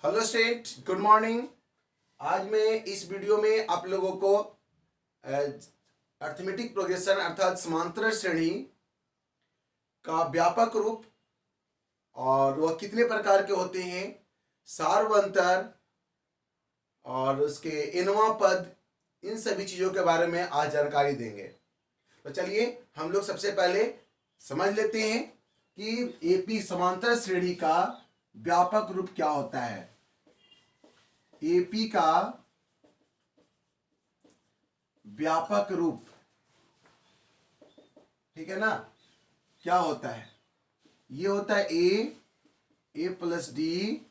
Hello student, good morning. आज मैं इस वीडियो में आप लोगों को अर्थमेटिक प्रोग्रेशन अर्थात समांतर श्रेणी का व्यापक रूप और वह कितने प्रकार के होते हैं, सार्वंतर और उसके एनवा पद, इन सभी चीज़ों के बारे में आज जानकारी देंगे। तो चलिए हम लोग सबसे पहले समझ लेते हैं कि एपी समांतर श्रेणी का व्यापक रूप क्या होता है। एपी का व्यापक रूप, ठीक है ना, क्या होता है? ये होता है a plus d,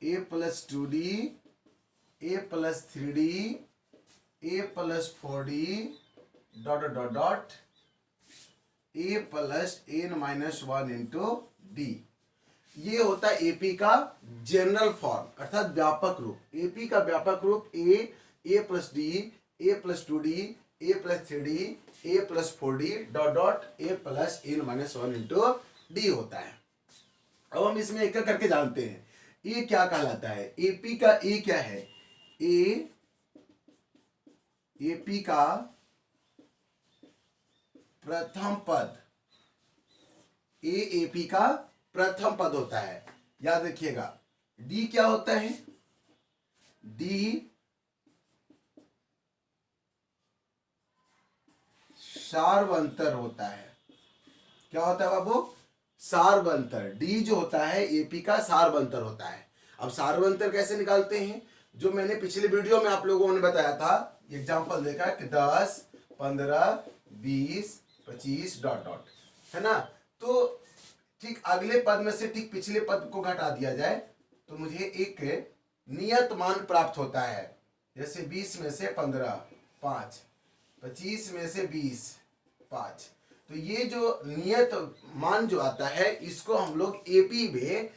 a plus 2d, a plus 3d, a plus 4d, dot dot dot, a plus n minus 1 into d. ये होता है एपी का जनरल फॉर्म अर्थात व्यापक रूप। एपी का व्यापक रूप a plus d, a plus 2d, a plus 3d, a plus 4d, dot dot a plus n minus 1 into d होता है। अब हम इसमें एक एक करके जानते हैं ए क्या कहलाता है। एपी का ए क्या है? एपी का प्रथम पद, एपी का प्रथम पद होता है। याद रखिएगा। डी क्या होता है? डी सार्वंतर होता है। क्या होता है बाबू? सार्वंतर। डी जो होता है एपी का सार्वंतर होता है। अब सार्वंतर कैसे निकालते हैं? जो मैंने पिछले वीडियो में आप लोगों ने बताया था, एग्जांपल देखा कि 10, 15, 20, 25 डॉट डॉट, है ना। तो ठीक अगले पद में से ठीक पिछले पद को घटा दिया जाए तो मुझे एक नियत मान प्राप्त होता है। जैसे 20 में से 15 5, 25 में से 20 5। तो ये जो नियत मान जो आता है इसको हम लोग एपी में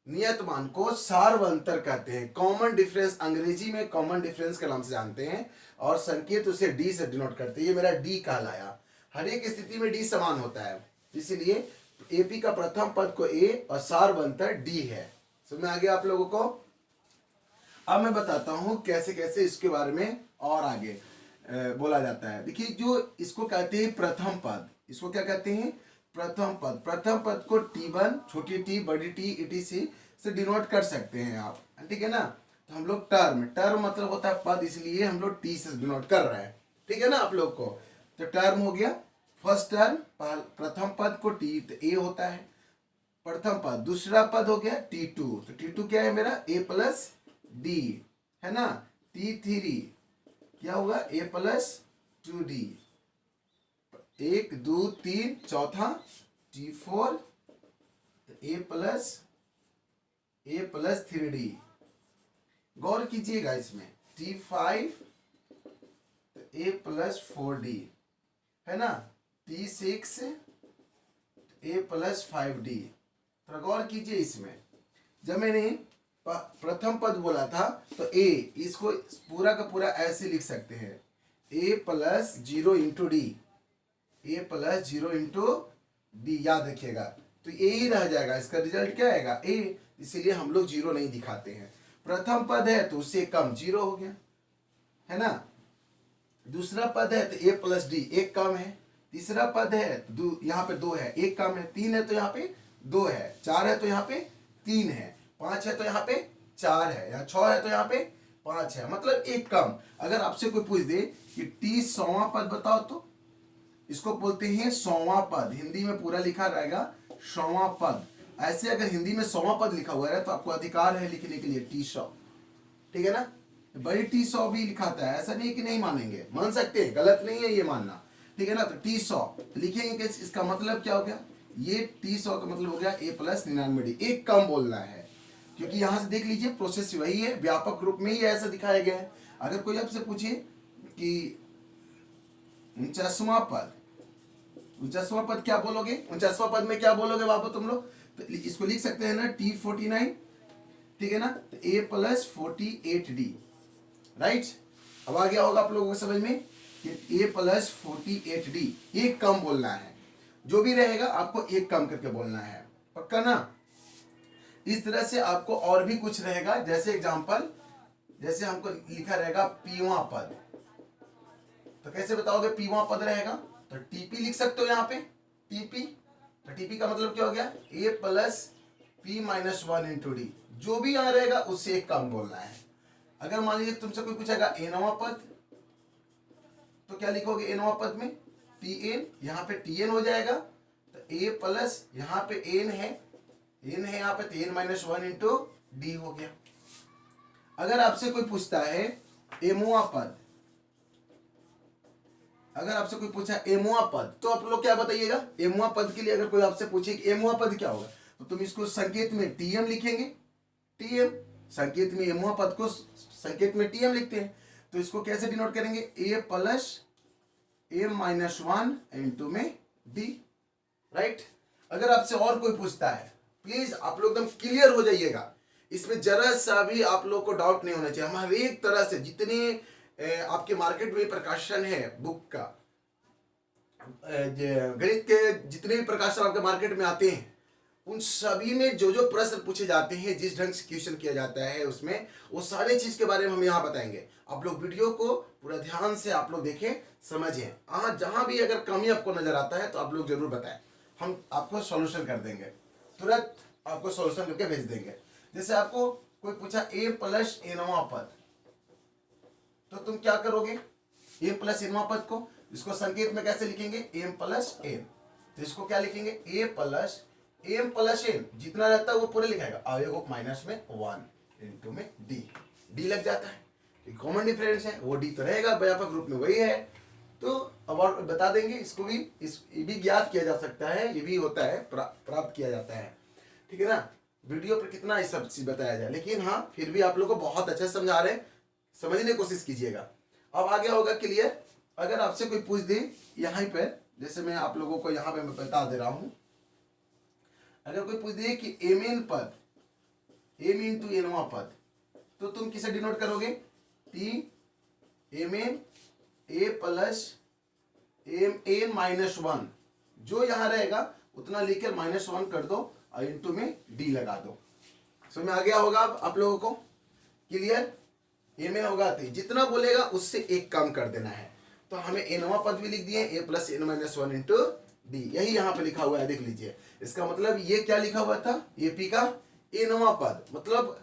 नियत मान को सार्वंतर कहते हैं। कॉमन डिफरेंस, अंग्रेजी में कॉमन डिफरेंस के नाम से जानते हैं और संकेत उसे डी से डिनोट करते हैं। ये मेरा डी कहलाया। हर एक स्थिति में डी समान होता है, इसीलिए एपी का प्रथम पद को ए और सार्वंतर डी है। समझ में आ गया आप लोगों को? अब मैं बताता हूं कैसे कैसे इसके बारे में और आगे बोला जाता है। देखिए, जो इसको कहते हैं प्रथम पद, इसको क्या कहते हैं? प्रथम पद। प्रथम पद को T1, छोटी टी, बड़ी टी, etc से डिनोट कर सकते हैं आप, ठीक है ना। तो हम लोग टर्म मतलब होता है पद, इसलिए हम लोग टी से डिनोट कर रहे हैं, ठीक है ना आप लोग को। तो टर्म हो गया फर्स्ट टर्म, प्रथम पद को टी तो ए होता है प्रथम पद। दूसरा पद हो गया T2, तो T2 क्या है मेरा? ए प्लस डी, है ना। T3 क्या होगा? ए प्लस 2d, 1 2 3, चौथा T4 ए प्लस 3d। गौर कीजिएगा इसमें। T5 ए प्लस 4d, है ना। T6 ए प्लस 5d। तो गौर कीजिए इसमें, जब मैंने प्रथम पद बोला था तो ए, इसको पूरा का पूरा ऐसे लिख सकते हैं, ए plus 0 into D, a plus 0 into D. याद रखिएगा। तो ए ही रह जाएगा, इसका रिजल्ट क्या आएगा? ए। इसीलिए हम लोग 0 नहीं दिखाते हैं। प्रथम पद है तो उससे कम 0 हो गया, है ना। दूसरा पद है तो ए प्लस डी, एक कम है। तीसरा पद है तो यहाँ पे 2 है, एक कम है। 3 है तो यहाँ पे 2 है। 4 है तो यहाँ पे 3 है। 5 है तो यहाँ पे 4 है। या 6 है तो यहाँ पे 5 है, मतलब एक कम। अगर आपसे कोई पूछ दे कि टी 100वां पद बताओ, तो इसको बोलते हैं 100वां पद। हिंदी में पूरा लिखा रहेगा 100वां पद। ऐसे अगर हिंदी में 100वां पद लिखा हुआ है तो आपको अधिकार है लिखने के लिए T100, ठीक है ना। बड़ी T100 भी लिखाता है, ऐसा नहीं कि नहीं मानेंगे, मान सकते हैं, गलत नहीं है ये मानना, ठीक है ना। तो T100 लिखेंगे कि इसका मतलब क्या हो गया? ये T100 का मतलब हो गया ए प्लस 99d। एक कम बोलना है, क्योंकि यहां से देख लीजिए प्रोसेस वही है, व्यापक रूप में ही ऐसा दिखाया गया है। अगर कोई आपसे पूछे कि 49वां पद, 49वां पद क्या बोलोगे? 49वां पद में क्या बोलोगे बाबू तुम लोग? तो इसको लिख सकते हैं ना T49, ठीक है ना। तो ए प्लस 48d, राइट। अब आ गया होगा आप लोगों को समझ में कि ए प्लस 48d। एक कम बोलना है, जो भी रहेगा आपको एक कम करके बोलना है, पक्का ना। इस तरह से आपको और भी कुछ रहेगा, जैसे एग्जांपल, जैसे हमको लिखा रहेगा पीवां पद, तो कैसे बताओगे पीवां पद रहेगा? तो टीपी लिख सकते हो यहाँ पे, टीपी। तो टीपी का मतलब क्या हो गया? A plus p minus one into d, जो भी यहाँ रहेगा उससे एक कम बोलना है। अगर मान लीजिए तुमसे कोई पूछेगा एनवा पद, तो क्या लिखोगे एनवा पद में? टी एन, यहाँ पे टी एन हो जाएगा, तो ए प्लस यहाँ पे एन है यहाँ पे, तो N minus one into D हो गया। अगर आपसे कोई पूछता है एमुआ पद, अगर आपसे कोई पूछा एमुआ पद, तो आप लोग क्या बताइएगा? एमुआ पद के लिए अगर कोई आपसे पूछे कि एमुआ पद क्या होगा, तो तुम इसको संकेत में टीएम लिखेंगे। टीएम संकेत में, एमुआ पद को संकेत में टीएम लिखते हैं, तो इसको कैसे डिनोट करेंगे? A plus m minus one into में डी, राइट। अगर आपसे और कोई पूछता है, प्लीज आप लोग एकदम क्लियर हो जाइएगा, इसमें जरा सा भी आप लोग को डाउट नहीं होना चाहिए। हमारे एक तरह से जितने आपके मार्केट में प्रकाशन है बुक का, गणित के जितने भी प्रकाशन आपके मार्केट में आते हैं, उन सभी में जो जो प्रश्न पूछे जाते हैं, जिस ढंग से क्वेश्चन किया जाता है उसमें, वो सारे चीज के बारे में हम यहाँ बताएंगे। आप लोग वीडियो को पूरा ध्यान से आप लोग देखें, समझें। जहां भी अगर कमी आपको नजर आता है तो आप लोग जरूर बताएं, हम आपको सॉल्यूशन कर देंगे, तुरंत आपको सॉल्यूशन करके भेज देंगे। जैसे आपको कोई पूछा ए प्लस एनवा पद, तो तुम क्या करोगे? एम प्लस एनवा पद को, इसको संकेत में कैसे लिखेंगे? एम प्लस एन, तो इसको क्या लिखेंगे? ए प्लस एम प्लस एन, जितना रहता है वो पूरे लिखाएगा, आवेगो माइनस में वन इंटू में डी, डी लग जाता है, कॉमन डिफरेंस है, वो डी तो रहेगा, व्यापक रूप में वही है। तो अब और बता देंगे, इसको भी ये भी ज्ञात किया जा सकता है, ये भी होता है, प्राप्त किया जाता है, ठीक है ना। वीडियो पर कितना ये सब चीज बताया जाए, लेकिन हाँ फिर भी आप लोग को बहुत अच्छा समझा रहे हैं, समझने की कोशिश कीजिएगा। अब आगे होगा क्लियर। अगर आपसे कोई पूछ दे यहाँ पे, जैसे मैं आप लोगों को यहाँ पे मैं बता दे रहा हूं, अगर कोई पूछ दे कि एम एन पद, एम इंटू एनवा पद, तो तुम किसे डिनोट करोगे? T M N A plus M N minus one, जो यहाँ रहेगा उतना लिखकर माइनस वन कर दो और इंटू में डी लगा दो। समझ में आ गया होगा आप लोगों को? क्लियर? एम एन होगा तो जितना बोलेगा उससे एक कम कर देना है। तो हमें एनवा पद भी लिख दिए, a plus n minus one into d, यही यहाँ पे लिखा हुआ है, देख लीजिए। इसका मतलब ये क्या लिखा हुआ था? एपी का एनवा पद, मतलब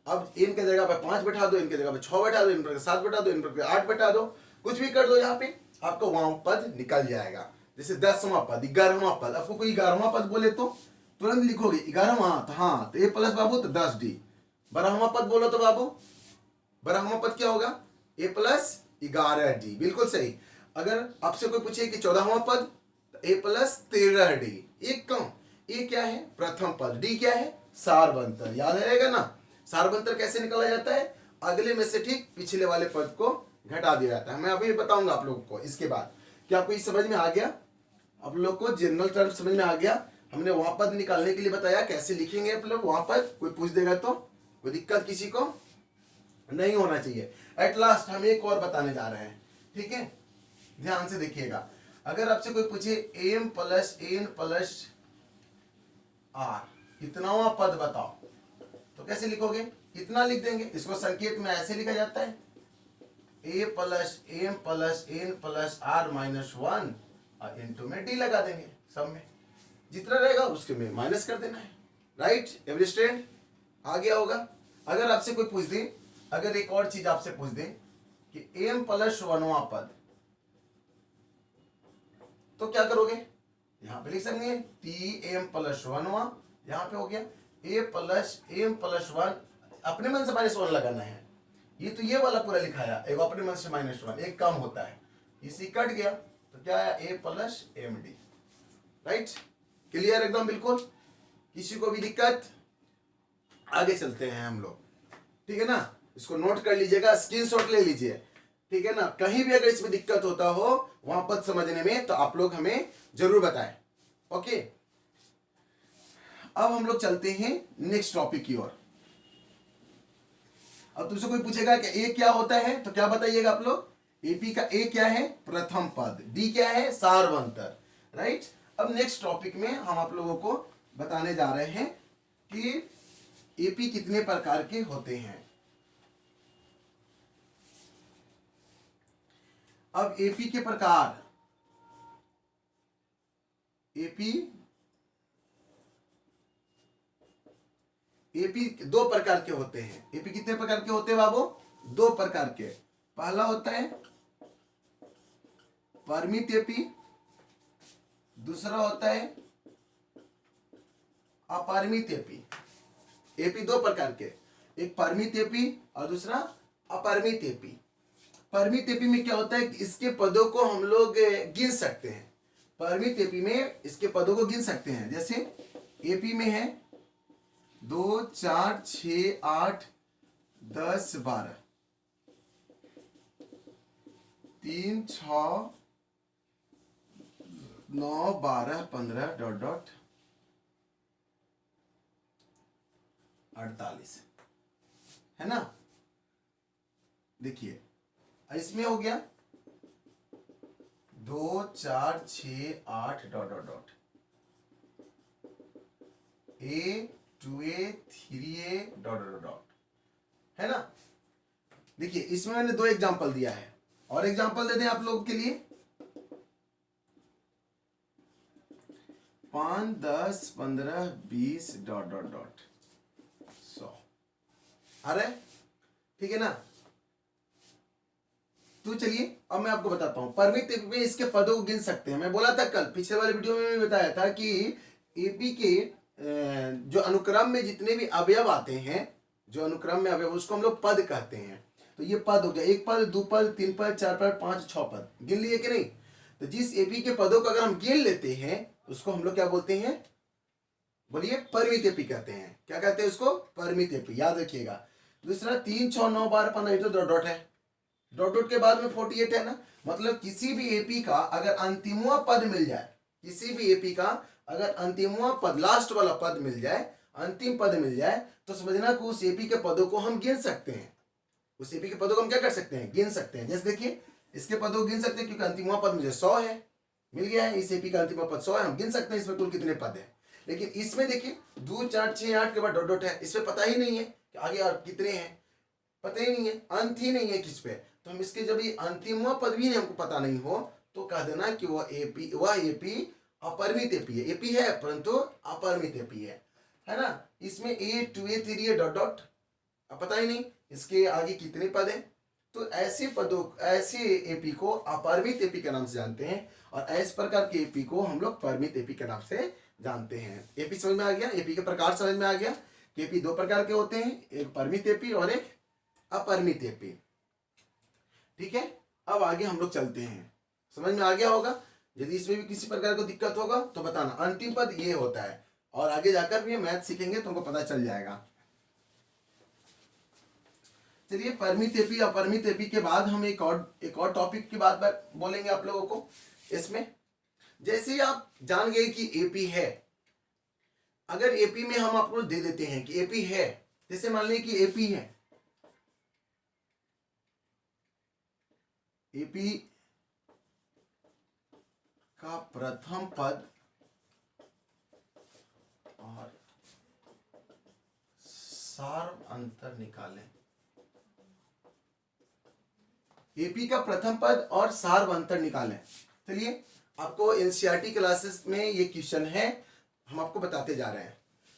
अब एन के जगह पे 5 बैठा दो, इनके जगह पे 6 बैठा दो, इन पर 7 बैठा दो, इन पर 8 बैठा दो, कुछ भी कर दो, यहाँ पे आपको वहां पद निकल जाएगा। जैसे 10वां पद, 11वां पद, आपको कोई 11वां पद बोले तो तुरंत लिखोगे 11वां, तो हाँ, तो ए प्लस बाबू तो 10 डी। 12वां पद बोलो तो बाबू 12वां पद क्या होगा? ए प्लस 11 डी, बिल्कुल सही। अगर आपसे कोई पूछे कि 14वां पद, ए प्लस 13 डी, एक कम। ए क्या है? प्रथम पद, डी क्या है? सारबंतर, याद रहेगा ना। सारबंतर कैसे निकाला जाता है? अगले में से ठीक पिछले वाले पद को घटा दिया जाता है। मैं अभी बताऊंगा आप लोगों को इसके बाद। क्या आपको ये समझ में आ गया? आप लोग को जनरल टर्म समझ में आ गया? हमने वहां पद निकालने के लिए बताया, कैसे लिखेंगे आप लोग वहां पद, कोई पूछ देगा तो कोई दिक्कत किसी को नहीं होना चाहिए। एट लास्ट हम एक और बताने जा रहे हैं, ठीक है, ध्यान से देखिएगा। अगर आपसे कोई पूछे m plus n plus r, कितनावां पद बताओ, तो कैसे लिखोगे? कितना लिख देंगे, इसको संकेत में ऐसे लिखा जाता है, a plus m plus n plus r minus one और इंटू में डी लगा देंगे, सब में जितना रहेगा उसके में माइनस कर देना है, राइट। एवरी स्टूडेंट आ गया होगा? अगर आपसे कोई पूछ दे, अगर एक और चीज आपसे पूछ दे कि एम प्लस वनवा पद, तो क्या करोगे? यहां पे लिख सकते टी एम प्लस वनवा, यहां पे हो गया a plus m plus one, अपने मन से माइनस वन लगाना है। ये तो ये वाला पूरा लिखाया, एक अपने मन से माइनस वन, एक कम होता है, इसी कट गया तो क्या आया? A plus m d, right. Clear एकदम बिल्कुल? किसी को भी दिक्कत? आगे चलते हैं हम लोग, ठीक है ना। इसको नोट कर लीजिएगा, स्क्रीनशॉट ले लीजिए, ठीक है ना। कहीं भी अगर इसमें दिक्कत होता हो वहां पद समझने में, तो आप लोग हमें जरूर बताएं, ओके। अब हम लोग चलते हैं नेक्स्ट टॉपिक की ओर। अब तुमसे कोई पूछेगा कि ए क्या होता है, तो क्या बताइएगा आप लोग? एपी का ए क्या है? प्रथम पद, डी क्या है? सारवंतर, राइट। अब नेक्स्ट टॉपिक में हम आप लोगों को बताने जा रहे हैं कि एपी कितने प्रकार के होते हैं। अब एपी के प्रकार, एपी दो प्रकार के होते हैं। एपी कितने प्रकार के होते हैं बाबू? दो प्रकार के। पहला होता है परिमित एपी, दूसरा होता है अपरिमित एपी। एपी दो प्रकार के, एक परिमित एपी और दूसरा अपरिमित एपी। परिमित एपी में क्या होता है, इसके पदों को हम लोग गिन सकते हैं। परिमित एपी में इसके पदों को गिन सकते हैं। जैसे एपी में है 2, 4, 6, 8, 10, 12, 3, 6, 9, 12, 15 ... 48 है ना। देखिए इसमें हो गया 2, 4, 6, 8 ... A, 2A, 3A ... है ना। देखिए इसमें मैंने दो एग्जांपल दिया है, और एग्जांपल दे दें आप लोगों के लिए। 5, 10, 15, 20 ... 100। अरे ठीक है ना। तो चलिए अब मैं आपको बताता हूं परिमित एपी में इसके पदों को गिन सकते हैं। मैं बोला था कल पिछले वाले वीडियो में भी बताया था कि एपी के जो अनुक्रम में जितने भी अवयव आते हैं, जो अनुक्रम में अवयव, उसको हम लोग पद कहते हैं। तो ये पद हो गया, एक पद, दो पद, तीन पद, चार पद, 5, 6 पद। गिन लिए कि नहीं। तो जिस एपी के पदों को अगर हम गिन लेते हैं उसको हम लोग क्या बोलते हैं, बोलिए, परिमित एपी कहते हैं। क्या कहते हैं उसको? परिमित एपी। याद रखिएगा। दूसरा 3, 6, 9, 12, 15 ये तो डॉट है, डॉट के बाद में 48 है ना। मतलब किसी भी एपी का अगर अंतिमवा पद मिल जाए, किसी भी एपी का अगर अंतिमवा पद, लास्ट वाला पद मिल जाए, अंतिम पद मिल जाए, तो समझना कि उस एपी के पदों को हम गिन सकते हैं। उस एपी के पदों को हम क्या कर सकते हैं? गिन सकते हैं। जैसे देखिए इसके पदों को गिन सकते हैं क्योंकि अंतिमवा पद मुझे 100 है, मिल गया है। इस एपी का अंतिमवा पद 100 है, हम गिन सकते हैं इसमें कुल कितने पद है। लेकिन इसमें देखिए 2, 4, 6, 8 के बाद डॉट है, इसमें पता ही नहीं है कि आगे और कितने हैं, पता ही नहीं है, अंत ही नहीं है किस पे। तो हम इसके जब ये अंतिम पद भी हमको पता नहीं हो तो कह देना कि वह एपी अपरिमित एपी है। एपी है परंतु अपरिमित एपी है ना। इसमें A, 2A, 3A ... अब पता ही नहीं इसके आगे कितने पद हैं। तो ऐसे पदों, ऐसे एपी को अपरिमित एपी के नाम से जानते हैं, और इस प्रकार के एपी को हम लोग परिमित एपी के नाम से जानते हैं। एपी समझ में आ गया, एपी के प्रकार समझ में आ गया कि एपी दो प्रकार के होते हैं, एक परिमित एपी और एक अपरिमित एपी। ठीक है, अब आगे हम लोग चलते हैं। समझ में आ गया होगा। यदि इसमें भी किसी प्रकार को दिक्कत होगा तो बताना। अंतिम पद ये होता है, और आगे जाकर भी मैथ सीखेंगे तो हमको पता चल जाएगा। चलिए परिमित एपी अपरिमित एपी के बाद हम एक और टॉपिक की बात बोलेंगे आप लोगों को। इसमें जैसे ही आप जान गए कि एपी है, अगर एपी में हम आपको दे देते हैं कि एपी है, जैसे मान लीजिए कि एपी है, एपी का प्रथम पद और सार्व अंतर निकालें। एपी का प्रथम पद और सार्व अंतर निकालें। चलिए आपको एनसीईआरटी क्लासेस में ये क्वेश्चन है, हम आपको बताते जा रहे हैं,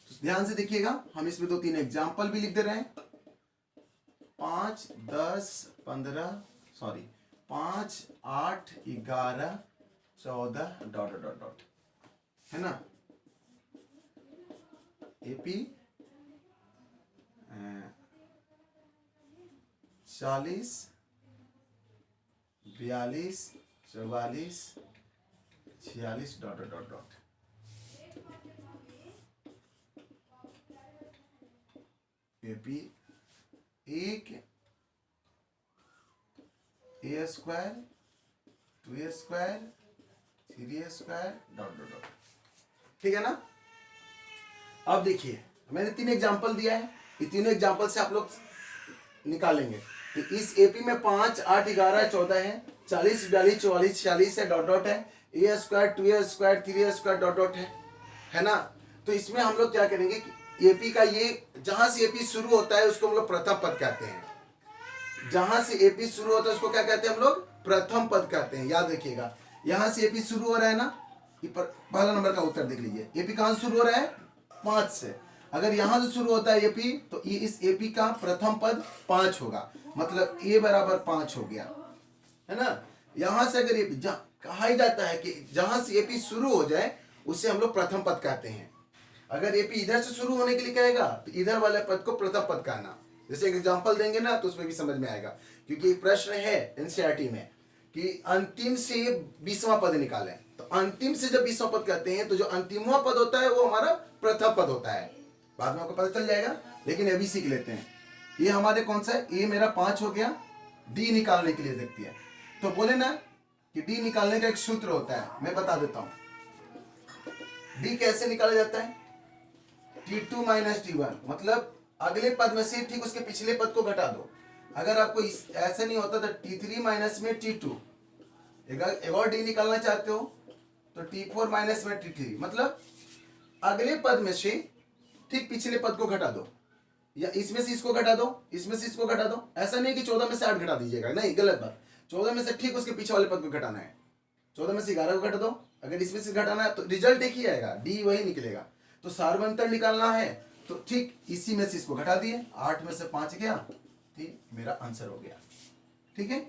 तो ध्यान से देखिएगा। हम इसमें 2-3 एग्जाम्पल भी लिख दे रहे हैं। 5, 8, 11, 14 ... है ना। AP 40, 42, 44, 46 ... AP 1 A square, 2A square, 3A square ... ठीक है ना। अब देखिए मैंने 3 एग्जाम्पल दिया है, ये तीनों एग्जाम्पल से आप लोग निकालेंगे। तो इस एपी में 5, 8, 11, 14 है, 40, 42, 44, 46 है ... है। A square, 2A square, 3A square ... है ना। तो इसमें हम लोग क्या करेंगे कि एपी का ये जहां से एपी शुरू होता है उसको हम लोग प्रथम पद कहते हैं। जहां से एपी शुरू होता है उसको क्या कहते हैं हम लोग? प्रथम पद कहते हैं। याद रखिएगा, यहां से एपी शुरू हो रहा है ना, पहला नंबर का उत्तर देख लीजिए। एपी कहां से शुरू हो रहा है? 5 से। अगर यहां से शुरू होता है एपी तो ये इस एपी का प्रथम पद 5 होगा, मतलब ए बराबर 5 हो गया, है ना। यहां से अगर एपी कहा ही जाता है कि जहां से एपी शुरू हो जाए उसे हम लोग प्रथम पद कहते हैं। अगर एपी इधर से शुरू होने के लिए कहेगा तो इधर वाले पद को प्रथम पद कहना। जैसे एक एग्जांपल देंगे ना तो उसमें भी समझ में आएगा, क्योंकि एक प्रश्न है एनसीईआरटी में कि अंतिम से 20वां पद निकालें। तो अंतिम से जब 20वां पद कहते हैं तो जो अंतिमवां पद होता है वो हमारा प्रथम पद होता है। बाद में आपको पता चल जाएगा, लेकिन अभी सीख लेते हैं। ये हमारे कौन सा है? ए मेरा 5 हो गया। डी निकालने के लिए देखते हैं, तो बोले ना कि डी निकालने का एक सूत्र होता है, मैं बता देता हूं। डी कैसे निकाला जाता है? T2 माइनस T1, मतलब अगले पद में से ठीक उसके पिछले पद को घटा दो। अगर आपको ऐसा नहीं होता तो T3 माइनस में T2, एक और डी निकालना चाहते हो तो T4 माइनस में T3, मतलब अगले पद में से ठीक पिछले पद को घटा दो, या इसमें से इसको घटा दो, इसमें से इसको घटा दो। ऐसा नहीं कि 14 में से 8 घटा दीजिएगा, नहीं, गलत बात। 14 में से ठीक उसके पीछे वाले पद को घटाना है। 14 में से 11 को घटा दो, अगर इसमें से घटाना है तो रिजल्ट एक ही आएगा, डी वही निकलेगा। तो सार्वंतर निकालना है तो ठीक इसी में से इसको घटा दिए, 8 में से 5 गया, ठीक मेरा आंसर हो गया। ठीक है,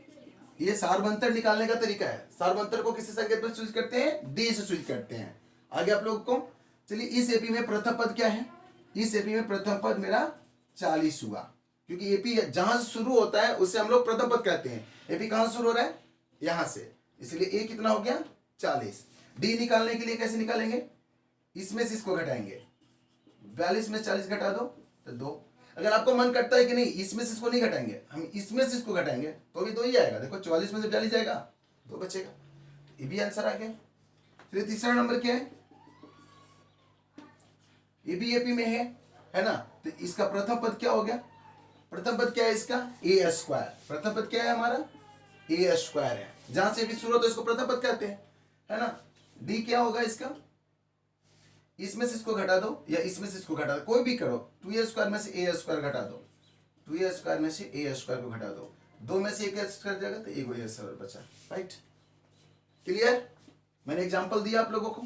ये सार्वंतर निकालने का तरीका है। सार्वंतर को किसी संकेत पर सूचित करते हैं? डी से सूचित करते हैं। आगे आप लोगों को, चलिए इस एपी में प्रथम पद क्या है? इस एपी में प्रथम पद मेरा 40 हुआ, क्योंकि एपी जहां से शुरू होता है उसे हम लोग प्रथम पद कहते हैं। एपी कहां से शुरू हो रहा है? यहां से, इसलिए ए कितना हो गया? 40। डी निकालने के लिए कैसे निकालेंगे? इसमें से इसको घटाएंगे, 42 में 40 घटा दो तो 2। अगर आपको मन करता है कि नहीं इसमें से इसको नहीं घटाएंगे, हम इसमें से इसको घटाएंगे तो भी 2 ही आएगा। देखो 44 में से 42 जाएगा, 2 बचेगा। ये भी आंसर आ गया। फिर तीसरा नंबर क्या है? ये भी एपी में है ना। तो इसका प्रथम पद क्या हो गया? प्रथम पद क्या है इसका? ए स्क्वायर। प्रथम पद क्या है हमारा? ए स्क्वायर है। जहां से भी शुरू होता है इसको प्रथम पद कहते हैं, है ना। डी क्या होगा इसका? इसमें से इसको घटा दो या इसमें से इसको घटा दो, कोई भी करो। 2a स्क्वायर में से a स्क्वायर घटा दो, 2a स्क्वायर में से a स्क्वायर को घटा दो, 2 में से 1 स्क्वायर जाएगा तो 1 a स्क्वायर बचा। Right, clear? मैंने एग्जांपल दिया आप लोगों को,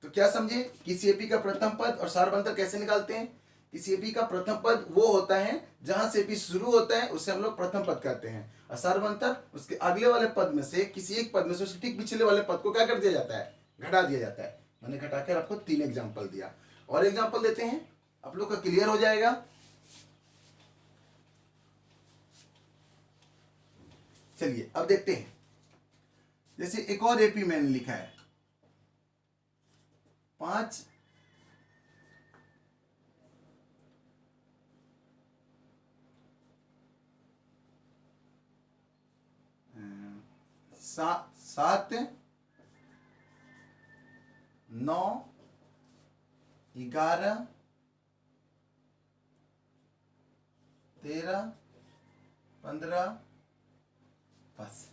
तो क्या समझे? किसी एपी का प्रथम पद और सार्वंतर कैसे निकालते हैं? किसी एपी का प्रथम पद वो होता है जहां से एपी शुरू होता है उसे हम लोग प्रथम पद कहते हैं, और सार्वंतर उसके अगले वाले पद में से किसी एक पद में से ठीक पिछले वाले पद को क्या कर दिया जाता है? घटा दिया जाता है। मैंने घटाकर आपको 3 एग्जांपल दिया, और एग्जांपल देते हैं, आप लोग का क्लियर हो जाएगा। चलिए अब देखते हैं। जैसे एक और एपी मैंने लिखा है 5 7 9 11 13 15 बस।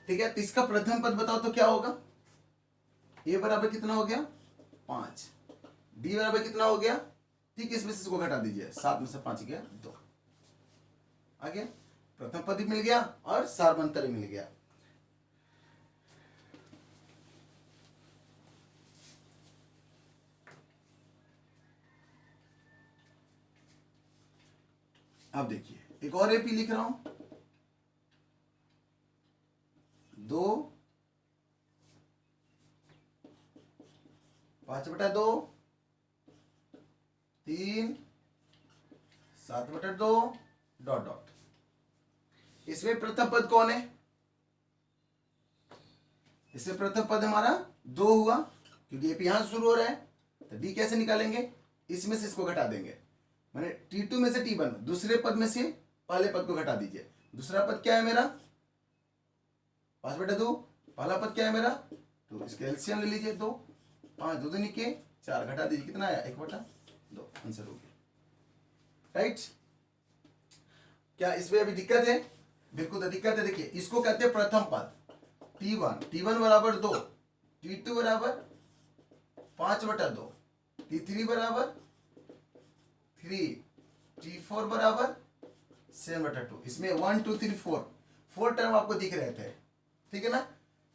ठीक है, तो इसका प्रथम पद बताओ तो क्या होगा? ए बराबर कितना हो गया? 5। डी बराबर कितना हो गया? ठीक, इसमें से इसको घटा दीजिए, 7 में से 5 गया 2। आ गया, प्रथम पद भी मिल गया और सार्वंतर मिल गया। अब देखिए एक और एपी लिख रहा हूं, 2 5/2 3 7/2 डॉट डॉट। इसमें प्रथम पद कौन है? इसमें प्रथम पद हमारा 2 हुआ, क्योंकि एपी यहां शुरू हो रहा है। तो डी कैसे निकालेंगे? इसमें से इसको घटा देंगे, मैंने T2 में से T1, दूसरे पद में से पहले पद को घटा दीजिए। दूसरा पद क्या है मेरा? 5/2। पहला पद क्या है मेरा? तो इसके एलसीएम ले लीजिए, 2 5 2 2 के 4 घटा दीजिए, कितना आया? 1/2। आंसर हो गया। राइट, क्या इसमें अभी दिक्कत है? बिल्कुल दिक्कत है। देखिए इसको कहते हैं प्रथम पद T1 बराबर 2, T2 बराबर 5/2, T3 बराबर 3 T4 बराबर 7/2। इसमें 1 2 3 4 टर्म आपको दिख रहे थे, ठीक है ना।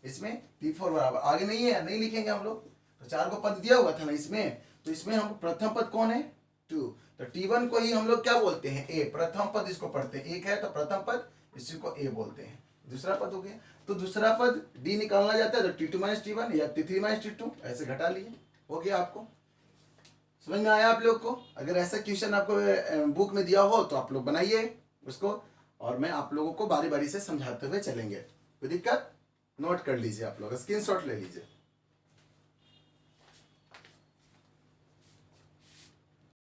इसमें T4 बराबर, आगे नहीं है, नहीं लिखेंगे हम लोग, तो 4 को पद दिया हुआ था ना इसमें, तो इसमें हम प्रथम पद कौन है 2, तो T1 को ही हम लोग क्या बोलते हैं A, प्रथम पद इसको पढ़ते हैं, एक है तो प्रथम पद इसी को A बोलते हैं। दूसरा पद हो गया, तो दूसरा पद D निकालना जाता है तो T2 - T1 या T3 - T2 ऐसे घटा लिए, हो गया। आपको समझ में आया आप लोग को? अगर ऐसा क्वेश्चन आपको बुक में दिया हो तो आप लोग बनाइए उसको, और मैं आप लोगों को बारी बारी से समझाते हुए चलेंगे। कोई दिक्कत? नोट कर लीजिए, आप लोग स्क्रीनशॉट ले लीजिए।